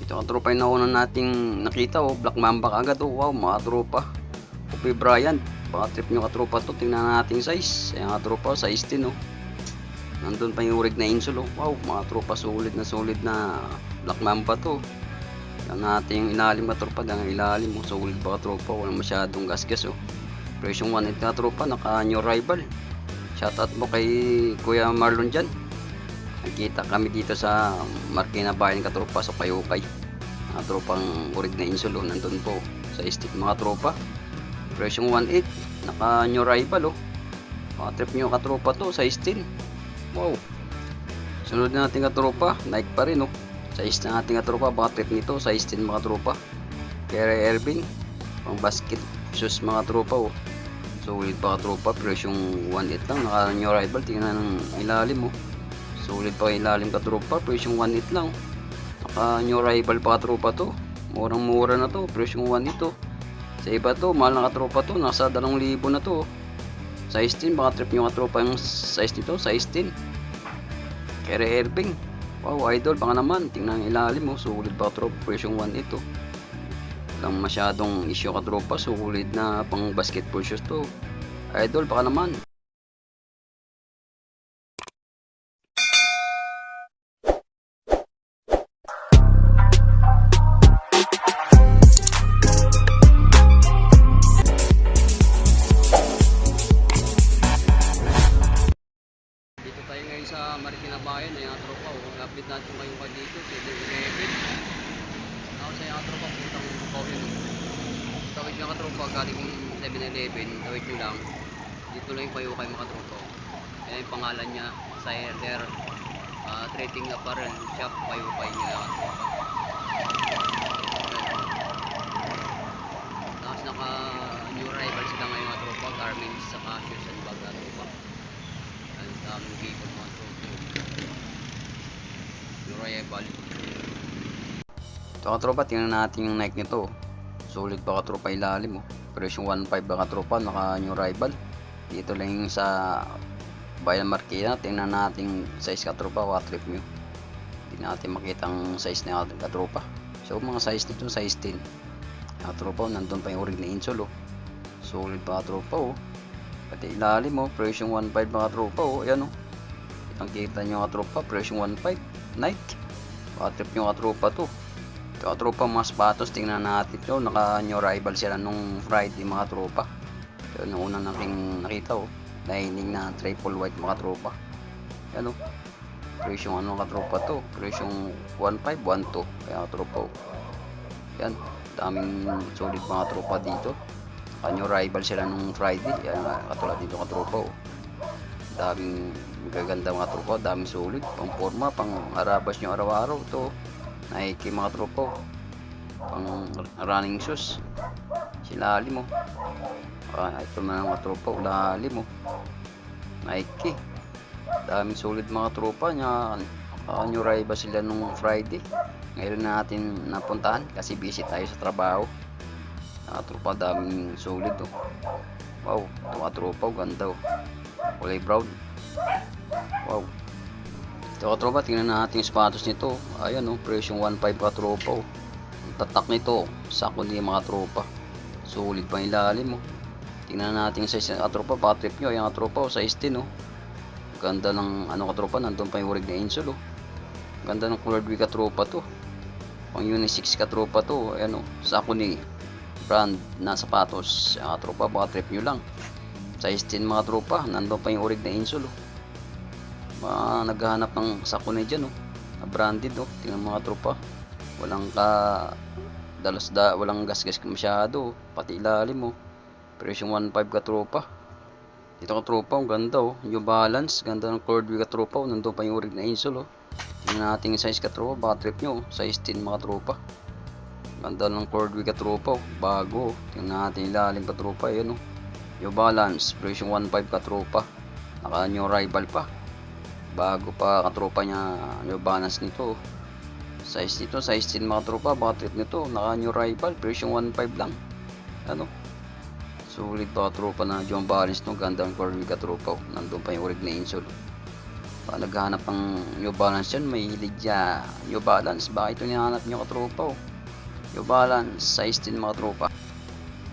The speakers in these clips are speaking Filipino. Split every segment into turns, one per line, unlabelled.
Ito ang tropa yung nauna nating nakita, oh. Black Mamba kaagad, oh. Wow, mga tropa. Kobe Bryant. Baka trip nyo katropa to. Tingnan natin size. Ayan mga tropa, size 10, oh. Nandun pa yung urig na insole, oh. Wow, mga tropa, solid na Black Mamba to. Yan natin yung ilalim katropa. Ang ilalim, oh. Solid ba katropa. Walang masyadong gasgas, oh. Presyong 1.8 katropa. Naka new rival. Shoutout mo kay Kuya Marlon dyan. Nagkita kami dito sa Marikina Bayan katropa sa Kayukay. Mga tropang urig na insole, oh. Nandun po sa stick mga tropa. Presyong 1.8. Naka new rival, oh. Mga trip nyo katropa to, size 10. Wow. Sunod na natin katropa, Nike pa rin, oh. Size na natin katropa, baka trip nito, size 10 mga tropa. Kyrie Irving, pang basket shoes mga tropa, oh. Solid pa katropa, presyong 1.8 lang. Naka new rival, tingnan ng ilalim, oh. Solid pa ilalim katropa, presyong 1.8 lang. Naka new rival pa katropa to. Murang mura na to, presyong 1.8 to. Sa iba to, mahal na katropa to, nasa 2,000 na to, oh. Size 10, baka trip nyo katropa yung size nito, size 10. Kyrie Irving, wow, idol, baka naman, tingnan ang ilalim mo, solid pa katropa, presyong 1.8 to. Walang masyadong issue katropa, solid na pang basketball shoes to. Idol, baka naman. Dito tayo ngayon sa Marikina Bayan, ay tropa, oh. Update natin kayo pa dito, 7-Eleven. Ako sa yung tropa, puntang Bukawin, oh. Tawid nyo katropa, galing 7-Eleven, tawid nyo lang. Dito lang yung Kayukay mga tropa. Yan yung pangalan niya, Cider Trading Apparel Shop, Kayukay niya katropa. Tapos naka new rival sila ngayon mga tropa, garments sa shoes and bag mga tropa. Ang daming vehicle mga tropa. New rival. Ito katropa, tingnan natin yung Nike nito. Solid pa katropa ilalim, oh. Presyong 1.5 ba katropa, naka new rival. Dito lang yung sa Bayan Marikina. Tingnan natin size katropa, what trip nyo. Hindi natin makita ang size na katropa. So mga size nito, size 10 katropa, nandun pa yung urig na insole, oh. Solid pa katropa, oh. Pati ilalim, oh, presyong 1.5 ba katropa, oh. Ayan, oh. Kitang kita nyo katropa, presyong 1.5 Nike. What trip nyo katropa to. Ito tropa, mga sapatos, tingnan natin ito. Naka new rival sila nung Friday mga tropa. Ito yung unang nating nakita, oh. Lining na triple white mga tropa. Yan, oh. Presyong ano katropa to, presyong 1.5, 1.2 kaya tropa, oh. Yan, daming solid mga tropa dito. Naka new rival sila nung Friday. Yan, katulad dito katropa, oh. Daming gaganda mga tropa, daming solid, pang forma, pang arabas nyo araw-araw to. Nike mga tropa, pang running shoes. Silalim, mo. Ito na mga tropa, lalim, mo. Nike. Daming solid mga tropa niya. New rival sila nung Friday. Ngayon na natin napuntahan kasi busy tayo sa trabaho. Mga tropa, daming solid, oh. Wow, ito mga tropa, ganda, oh. Kulay brown. Wow. Ito katropa, tingnan natin yung sapatos nito. Ayan, oh, presyong 1.5 katropa, oh. Ang tatak nito, sako din mga tropa. Solid pa ilalim, oh. Tingnan natin yung size ng katropa, baka trip nyo. Ayan katropa, oh, size 10, oh. Ganda ng ano katropa, nandun pa yung urig na insole, oh. Ganda ng colored wheel katropa to. Pang unisex katropa to. Ayan, oh, sako ni brand na sapatos. Ayan katropa, baka trip nyo lang. Size 10 mga tropa, nandun pa yung urig na insole, oh. Naghahanap ng sakuna dyan, oh, na branded, oh. Tingnan mga tropa, walang walang gasgas masyado, oh. Pati ilalim, oh, presyong 1.5 ka tropa. Dito ka tropa, ang ganda, oh. New Balance, ganda ng colored wheel ka tropa, oh. Nandun pa yung urig na insole, oh. Tingnan natin yung size ka tropa, baka trip nyo, oh. Size 10 mga tropa. Ganda ng colored wheel ka tropa, oh. Bago, oh. Tingnan natin ilalim ka tropa, ayan, oh. New Balance, presyong 1.5 ka tropa. Naka new rival pa. Bago pa katropa niya, New Balance nito. Size nito, size 10 mga tropa, baka trip nito. Naka new rival, presyong 1.5 lang. Ano? Sulit pa katropa na New Balance no. Ganda ang core katropa, oh. Nandun pa yung urig na insole. Baka naghahanap ng New Balance yan, may hilig dyan New Balance. Baka ito hinahanap nyo katropa oh. New Balance size 10 mga tropa.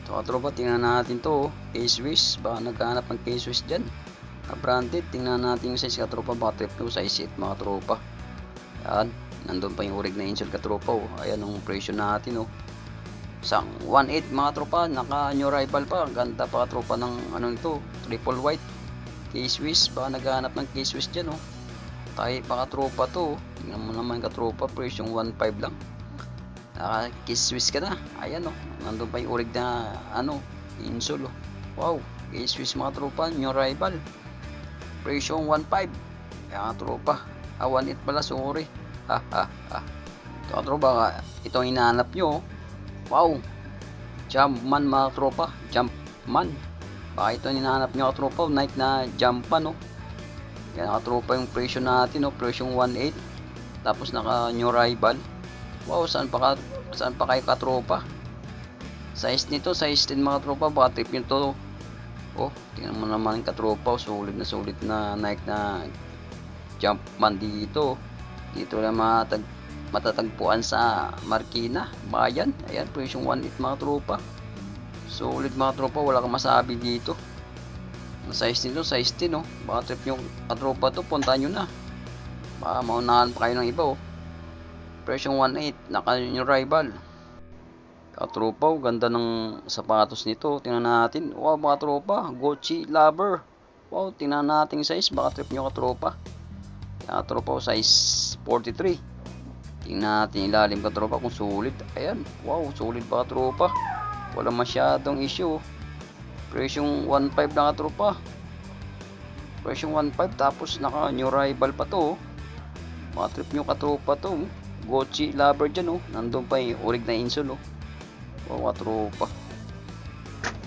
So katropa, tingnan natin to oh. K-Swiss, baka naghahanap ng K-Swiss dyan branded. Tingnan natin yung size katropa, baka trip to size 8 mga tropa. Yan, nandun pa yung urig na insole katropa oh. Ayan ang presyo natin oh. Sang 1.8 mga tropa, naka new arrival pa. Ganda pa katropa ng ano nito, triple white K-Swiss. Baka naghahanap ng K-Swiss dyan oh. Tayo pa katropa to oh. Tingnan mo naman katropa, presyo yung 1.5 lang. Naka K-Swiss ka na. Ayan oh, nandun pa yung urig na ano, insole oh. Wow, K-Swiss mga tropa, new arrival. Presyo yung 1.5. Ayan katropa, 1.8 pala, sorry. Ito katropa, itong hinahanap nyo oh. Wow, Jumpman mga tropa, Jumpman. Baka ito hinahanap nyo katropa, Nike na Jumpman no. Yan katropa yung presyo natin no, presyo 1.8. Tapos naka new arrival. Wow, saan pa kayo katropa? Size nito, size 10 mga tropa, baka trip nyo to. Oh, tingnan mo naman katropa, sulit na Nike na Jumpman dito. Dito lang matatagpuan sa Marikina, Bayan. Ayan, presyo 1.8 mga tropa. Solid mga tropa, wala kang masabi dito. Ang size nito, size 10 oh. Baka trip nyo katropa to, puntahan nyo na. Baka maunahan pa kayo ng iba oh. Presyo 1.8, naka new rival. Katropa, ganda ng sapatos nito. Tingnan natin. Wow mga tropa, Gucci Lover. Wow, tingnan natin size, baka trip nyo katropa. Katropa, size 43. Tingnan natin ilalim katropa kung sulit. Ayan, wow, sulit ba katropa? Wala masyadong issue. Presyong 1.5 na katropa. Presyong 1.5 tapos naka new rival pa to. Mga trip nyo katropa to. Gucci Lover dyan oh. Nandun pa yung urig na insole oh. Wow katropa.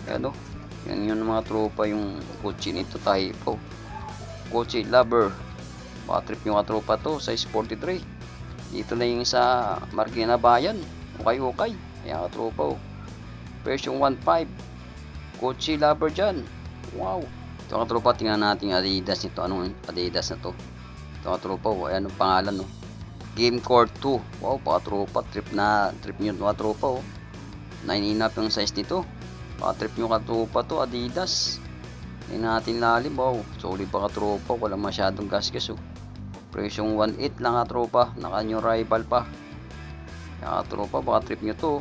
Ayan oh. Yan yun mga tropa yung Gucci nito type oh. Gucci Lover. Mga trip nyo katropa to. Size 43. Dito na yung sa Marikina Bayan. Okay. Ayan katropa oh. Version 1.5. Gucci Lover dyan. Wow. Ito katropa, tingnan natin yung Adidas nito. Anong Adidas na to? Ito katropa oh. Ayan ang pangalan oh. Game Core 2. Wow, katropa. Trip nyo ito katropa oh. 9.5 yung size nito. Trip nyo katropa to, Adidas. Tingnan natin lalim. Wow, solid pa katropa. Wala masyadong gasgas oh. Presyong 1.8 lang katropa, naka new rival pa. Kaya katropa, baka trip nyo to.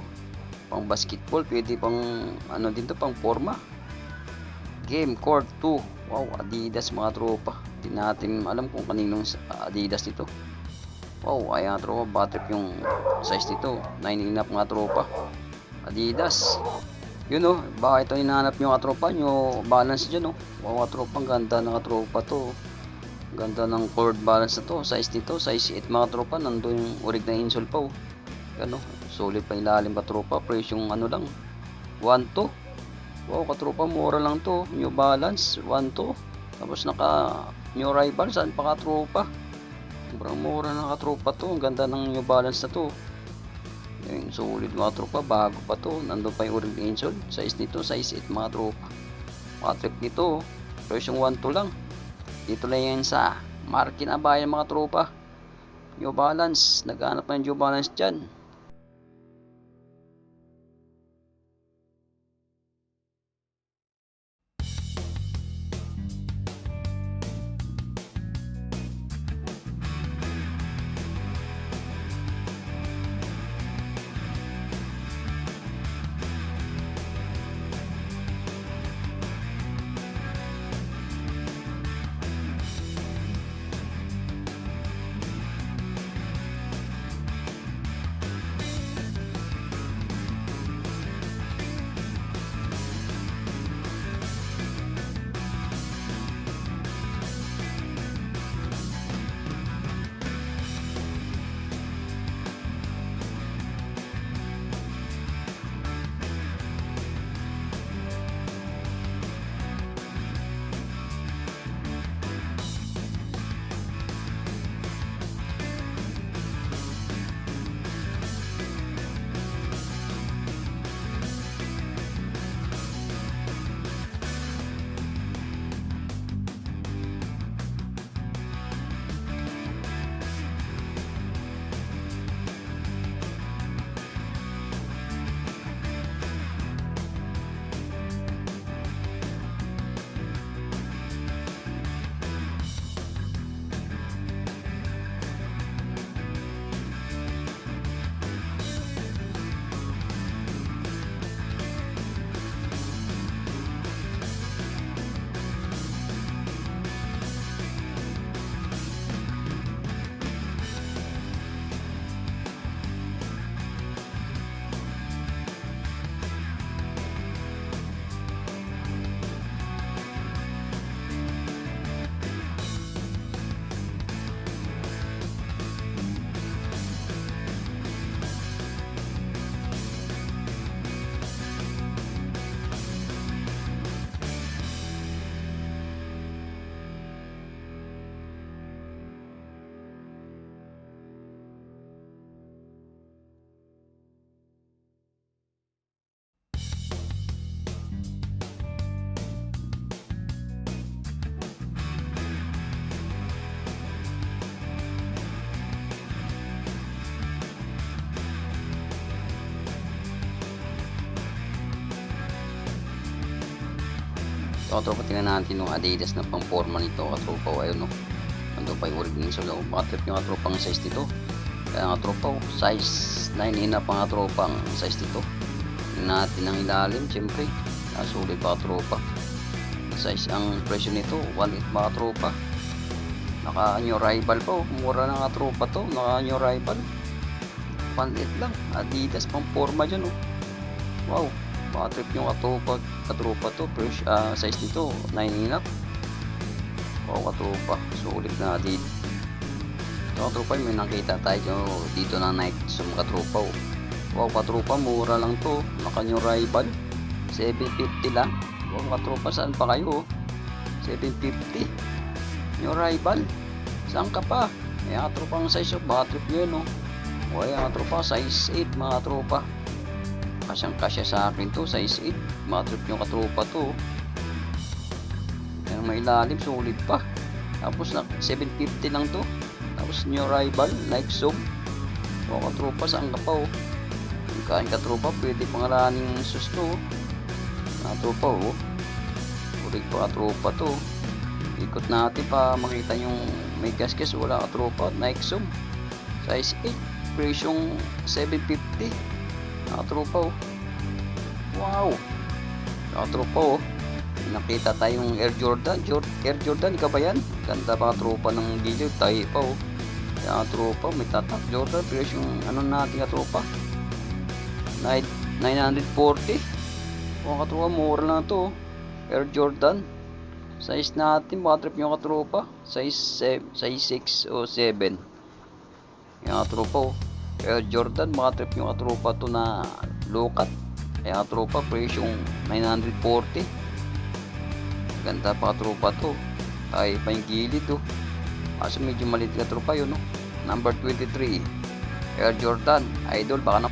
Pang basketball, pwede pang ano din to, pang forma. Game Core 2. Wow, Adidas mga tropa. Hindi natin alam kung kaninong Adidas nito. Wow, ayan tropa, baka trip yung size nito. 9.5 mga tropa. Adidas. Yun oh, baka ito hinahanap nyo katropa, nyo balance dyan oh. Wow katropa, ang ganda na katropa to. Ganda ng cord balance na to. Size nito, size 8 mga tropa. Nandun yung urig na insole pa oh. Yan oh, solid pa ilalim katropa. Price yung ano lang 1.2. Wow katropa, mura lang to. New Balance 1.2. Tapos naka new rival. Saan pa katropa? Sobrang mura na katropa to. Ang ganda ng New Balance na to. Yan, solid mga tropa. Bago pa to. Nandun pa yung urig na insole. Size nito, size 8 mga tropa. Mga trip nito price yung 1.2 lang. Dito lang yan sa Marikina Bayan mga tropa. New Balance. Naghanap ng New Balance dyan. Ito katropa, tingnan natin yung Adidas na pang forma nito katropa. Ayun no, ando pa yung origin. So baka trip yung katropang size nito. Kaya katropa, size 9 ina pa katropa ang size nito. Tingnan natin ang ilalim, siyempre sulit pa katropa. Size ang presyo nito 1.8 mga katropa. Naka new arrival pa, mura na katropa to. Naka new arrival 1.8 lang, Adidas pang forma dyan oh. Wow, baka trip yung katropa to. Size nito 9 ina. Wow katropa, sulit na din. So katropa, may nakita tayo dito na Nike Zoom katropa oh. Wow katropa, mura lang to. Naka new arrival 750 lang. Wow katropa, saan pa kayo? 750 new arrival. Saan ka pa? Ayan katropa ang size of baka trip nyo yun oh. O ayan katropa, size 8 mga katropa. Kasyang kasya sa akin to, size 8. Mga trip nyo katropa to. Ayan may ilalim, sulit pa. Tapos na 750 lang to. Tapos new arrival, Nike Zoom. O katropa, saan ka pa oh. Kain katropa, pwede pangalaning sus to oh. Katropa oh. Ulit pa katropa to. Ikot natin pa makita yung may gasgas. Wala katropa, Nike Zoom size 8, presyong 750 katropa oh. Wow katropa oh. Nakita tayong Air Jordan ka ba yan? Ganda pa katropa ng gilid, tayo pa oh. Katropa, may tatak Jordan, presyong ano natin katropa 940. O katropa, mura lang to. Air Jordan. Size natin, baka trip nyo katropa. Size 6 o 7. Yung katropa, Air Jordan, baka trip nyo katropa to na low-cut. Kaya katropa, price yung 940. Ganda pa katropa to. Ay pa yung gilid oh. Kaso medyo maliit katropa yun no. Number 23. Air Jordan, idol, baka na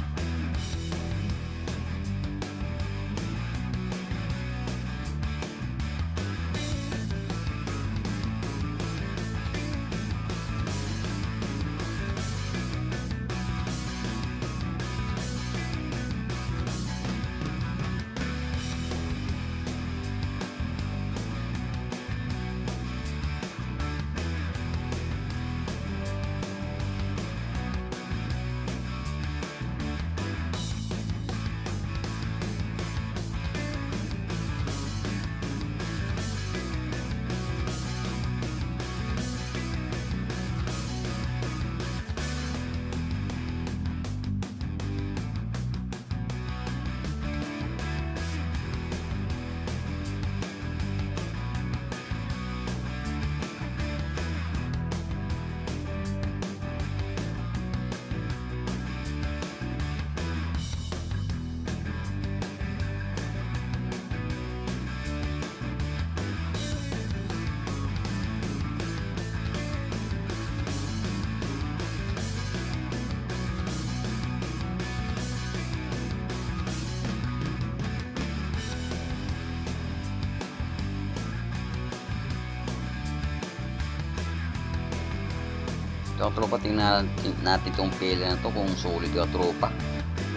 ito tropa, tingnan natin itong pila na to kung solid yung tropa.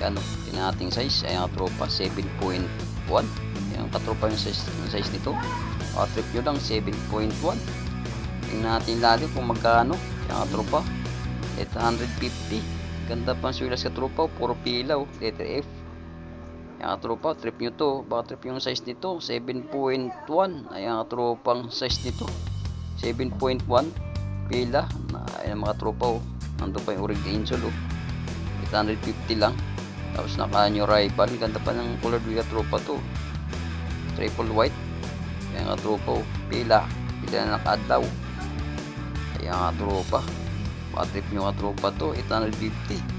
Yan o, tingnan natin size. Ayan tropa, 7.1. Ayan katropa yung size nito. Trip nyo lang 7.1. Tingnan natin lagi kung magkano. Ayan tropa, 850. Ganda pang sulas katropa, puro pila o, letter F. Ayan katropa, trip nyo to. Baka trip yung size nito, 7.1. Ayan katropang size nito, 7.1 pila. Ayan mga tropa oh. Nandun pa yung original insole oh. 850 lang. Tapos naka new rival. Ganda pa ng color wheel tropa to. Triple white. Ayan mga tropa oh. Pila na naka-adlaw. Ayan mga tropa. Patrip nyo mga tropa to. 850.